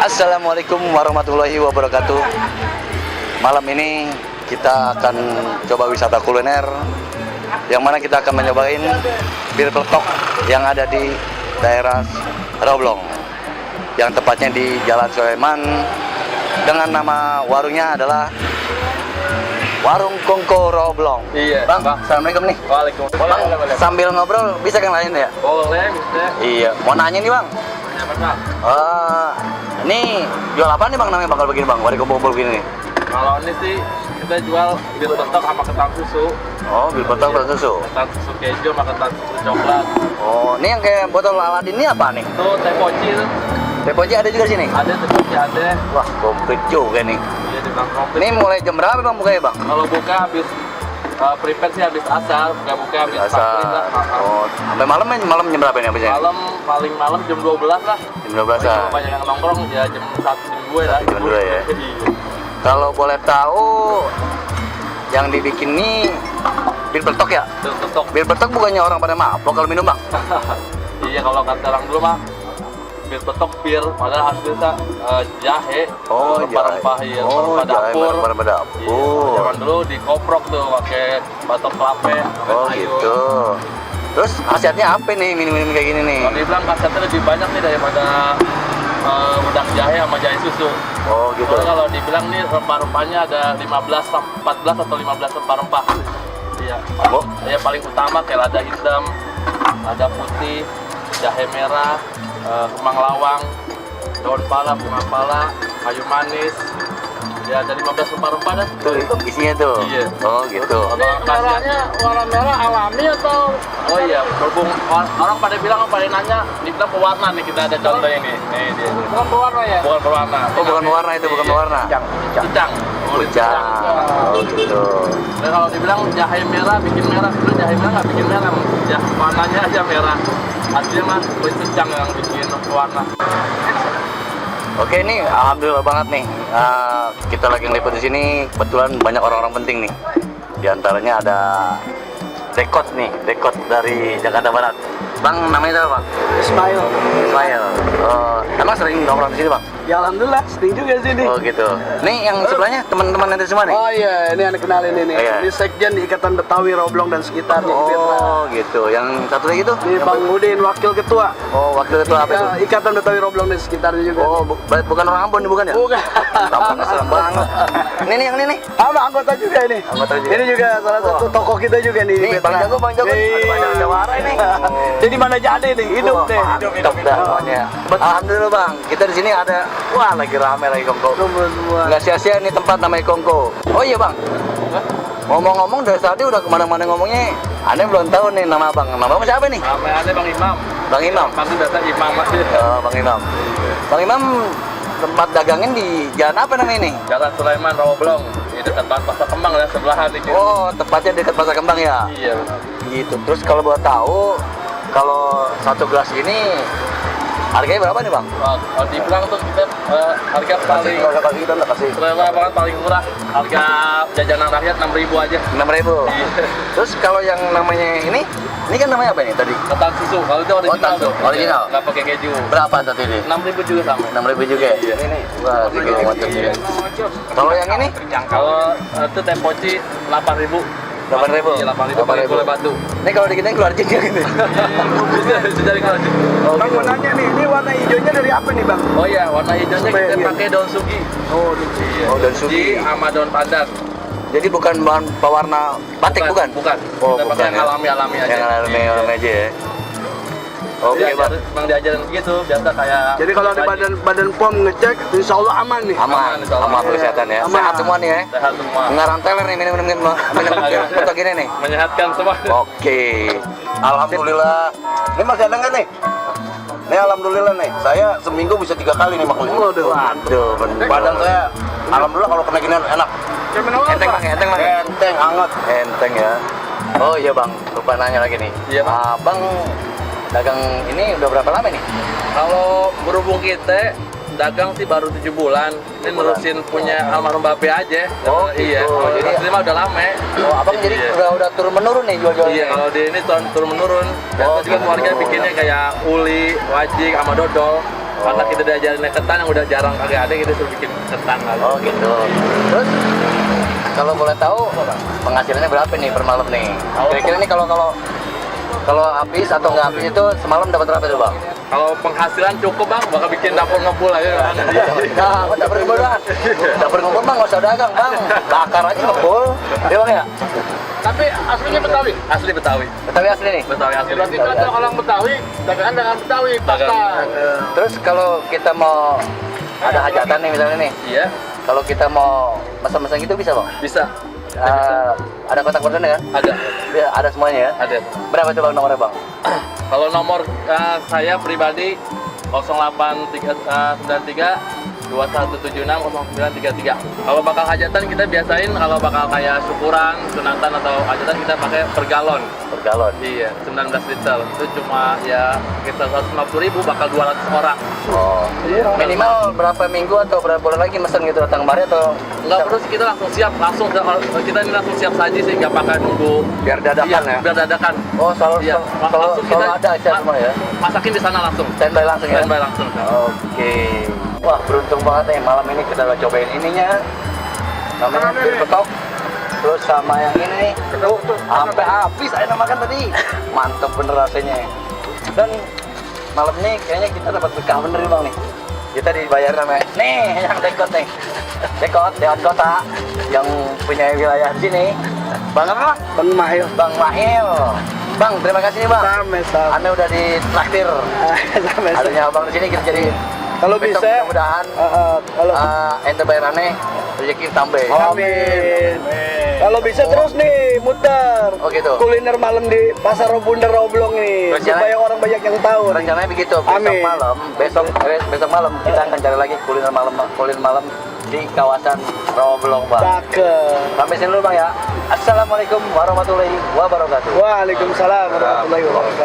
Assalamualaikum warahmatullahi wabarakatuh. Malam ini kita akan coba wisata kuliner, yang mana kita akan mencobain bir peletok yang ada di daerah Roblong, yang tepatnya di Jalan Sulaiman, dengan nama warungnya adalah Warung Kongko Roblong. Iya, Bang. Assalamualaikum nih. Waalaikumsalam. Bang, sambil ngobrol bisa kan lain ya? Boleh, bisa. Iya, mau nanya nih Bang. Apa, Bang? Ini jual apa nih Bang, namanya bakal begini Bang, warung kumpul begini nih? Kalau ini sih kita jual bir peletok sama ketan susu. Oh, bir peletok ketan susu. Ketan susu keju sama ketan susu coklat. Oh, ini yang kayak botol Aladin ini apa nih? Itu teh poci. Teh poci ada juga sini? Ada teh poci ada. Wah, komplit juga nih. Iya, di Bang komplit. Ini mulai jam berapa Bang bukanya Bang? Kalau buka habis prepare sih habis asar, buka habis Asal. maghrib lah. Oh, sampai malam jam berapa ini habisnya? Paling malam jam 12 lah. Jam 12 Kalau ah. banyak yang nongkrong ya jam 1 jam 2 lah. Jam 2 ya. Iya. Kalau boleh tahu yang dibikin nih bir peletok ya? Bir peletok. Bir peletok bukannya orang pada mabok kalau minum Bang? Iya, kalau kata orang dulu mah bir peletok bir, padahal hasilnya jahe, Oh, rempah-rempah ya, rempah dapur. rempah Iya, dapur. zaman dulu dikoprok tuh pakai batok kelapa. Oh gitu. Terus khasiatnya apa nih minum-minum kayak gini nih? Kalau dibilang khasiatnya lebih banyak nih daripada udang jahe sama jahe susu. Oh gitu. Soalnya kalau dibilang nih rempah-rempahnya ada 14 atau 15 rempah-rempah. Iya. Oh. Ya paling utama kayak lada hitam, lada putih, jahe merah, kemang lawang, daun pala, bunga pala, kayu manis. Ya ada 15 rempah-rempah dah. Tuh isinya tuh. Iya. Oh gitu. Merahnya warna merah alami atau? Oh iya, berhubung orang pada bilang, pada nanya, dibilang pewarna nih, kita ada contoh ini. Nih dia. Bukan pewarna ya? Bukan pewarna. Oh bukan warna itu, bukan warna. Cicang. Kucang. Oh gitu. Dan kalau dibilang jahe merah bikin merah, sebenarnya jahe merah nggak bikin merah, warnanya aja merah. Aslinya mah kulit cicang yang bikin warna. Oke nih, alhamdulillah banget nih. Kita lagi ngeliput di sini, kebetulan banyak orang-orang penting nih. Di antaranya ada Dekot nih, Dekot dari Jakarta Barat. Bang, namanya siapa Bang? Ismail. Ismail. Emang sering nongkrong di sini Bang? Ya alhamdulillah, sering juga sini. Oh gitu. Nih yang sebelahnya teman-teman nanti semua nih? Oh iya, ini anak kenalin ini. Iya. Ini sekjen di Ikatan Betawi Roblong dan sekitarnya. Oh gitu. Yang satu lagi tuh? Ini Bang Udin, wakil ketua. Oh wakil ketua apa itu? Ikatan Betawi Roblong dan sekitarnya juga. Oh bukan orang Ambon nih bukan ya? Bukan. Tampaknya serem banget. Ini yang ini nih. Anggota juga ini. Anggota juga. Ini juga salah satu tokoh kita juga nih. Nih Bang Jago, Bang Jago. Ada banyak jawara ini. Jadi mana jadi nih, hidup deh. Mantap dah pokoknya. Alhamdulillah Bang, kita di sini ada, wah lagi rame lagi Kongko. Semua. Nggak sia-sia nih tempat namanya Kongko. Oh iya Bang, ngomong-ngomong dari tadi udah kemana-mana ngomongnya, aneh belum tahu nih nama Bang. Nama Bang siapa nih? Namanya Bang Imam. Bang Imam. Pasti biasa Imam aja. Oh, Bang Imam. Bang Imam tempat dagangin di jalan apa namanya ini? Jalan Sulaiman Roblong. Di dekat Pasar Kembang ya, sebelahan nih. Oh, tepatnya dekat Pasar Kembang ya? Iya. Gitu. Terus kalau buat tahu, kalau satu gelas ini harganya berapa nih Bang? Kalau dibilang tuh kita harga paling Kasih kita nggak kasih. selera banget, paling murah. Harga jajanan rakyat 6.000 aja. 6.000. Iya. Terus kalau yang namanya ini kan namanya apa ini tadi? Ketan susu, kalau itu original ketan susu, tuh. original. Nggak pakai keju. Berapa tadi ini? 6.000 juga sama. 6.000 juga ya? Iya. Ini. Wah, tiga macam juga. Kalau yang ini? Kalau itu teh poci 8.000. 8.000. Iya, 8.000 pakai gulai batu. Ini kalau digituin keluar jin gitu. Bisa dari kalau Oh, Bang gitu. mau nanya nih, ini warna hijaunya dari apa nih Bang? Oh iya, warna hijaunya Supaya kita dia- pakai daun sugi. Oh, Iya. Oh, daun sugi. sama daun pandan. Jadi bukan bahan pewarna batik bukan? Bukan. Oh, Kita pakai bukan yang ya. alami-alami aja. Yang alami aja ya. Oke Jadi Bang. Bang diajarin begitu, biasa kayak. jadi kalau ada badan POM ngecek, insya Allah aman nih. Aman, Insya Allah. aman kesehatan ya. Aman. Sehat semua nih ya. Sehat semua. Ngarang teler nih minum foto gini nih. Menyehatkan semua. Oke. Alhamdulillah. Ini masih ada nggak nih? Nih alhamdulillah nih. Saya seminggu bisa 3 kali nih makan. Waduh. Waduh, bener. Badan saya alhamdulillah kalau kena gini enak. Enteng Bang, Enteng Bang. Enteng, hangat. Enteng ya. Oh iya Bang, lupa nanya lagi nih. Iya, Bang. Bang dagang ini udah berapa lama nih? Kalau berhubung kita dagang sih baru 7 bulan. Ini nerusin punya almarhum babe aja. Oh, Iya. gitu. Kalau Jadi- asli mah udah lama. Oh, Abang jadi Iya. udah turun menurun nih jual-jualnya. Iya, kalau di ini turun menurun. Biasa Oh, juga keluarga turun. bikinnya kayak uli, wajik, sama dodol. Karena kita diajarin ketan yang udah jarang kagak ada, kita suruh bikin ketan lagi. Oh gitu. Terus kalau boleh tahu penghasilannya berapa nih per malam nih? Kira-kira nih kalau habis atau nggak habis itu semalam dapat berapa tuh bang? Kalau penghasilan cukup bang, bakal bikin dapur ngebul aja kan. Nah, dapur ngebul banget. Dapur ngebul bang, nggak usah dagang bang. Bakar aja ngebul. Iya bang ya? Tapi aslinya Betawi? Asli Betawi. Betawi asli nih. Betawi asli. Berarti kalau orang Betawi, dagangan dengan Betawi, pasta. Terus kalau kita mau ada hajatan nih misalnya nih, Iya, kalau kita mau pesan-pesan gitu bisa bang? bisa. Ada kontak person kan? Ada. Ya, ada semuanya ya. Ada. Berapa tuh bang nomornya bang? Kalau nomor saya pribadi 0893 2176 0933. Kalau bakal hajatan kita biasain, kalau bakal kayak syukuran, sunatan atau hajatan kita pakai per galon. Per galon. Iya, 19 liter. Itu cuma ya kita 150.000 bakal 200 orang. Oh. Minimal berapa minggu atau berapa bulan lagi mesen gitu datang kemari atau Nggak perlu sih, kita langsung siap, kita ini langsung siap saji sih, nggak pakai nunggu. Biar dadakan Iya, ya. biar dadakan. Oh, selalu Iya, selalu ada aja semua ya. Masakin di sana langsung. Standby langsung ya. Standby langsung. Oke. Wah, beruntung banget nih malam ini kita udah cobain ininya. Namanya bir petok. Terus sama yang ini nih. Sampai habis saya makan tadi. Mantap bener rasanya. Dan malam ini kayaknya kita dapat berkah bener nih Bang nih. Kita dibayar namanya. Nih, yang dekot nih. Dekot, Dewan Kota yang punya wilayah di sini. Bang apa? Bang Mahil. Bang Mahil. Bang, terima kasih nih Bang. Sama-sama. Anda udah ditraktir. Sama-sama. Adanya abang di sini kita jadi Kalau besok bisa, mudah-mudahan kalau ente bayarannya rezeki tambah. Amin. Kalau bisa terus nih muter. Oh, gitu. Kuliner malam di Pasar Bundar Roblong ini Rencana- supaya orang banyak yang tahu. Rencananya begitu. Amin. Besok malam kita akan cari lagi kuliner malam di kawasan Roblong Bang. Cakep. Sampai sini dulu Bang ya. Assalamualaikum warahmatullahi wabarakatuh. Waalaikumsalam warahmatullahi wabarakatuh.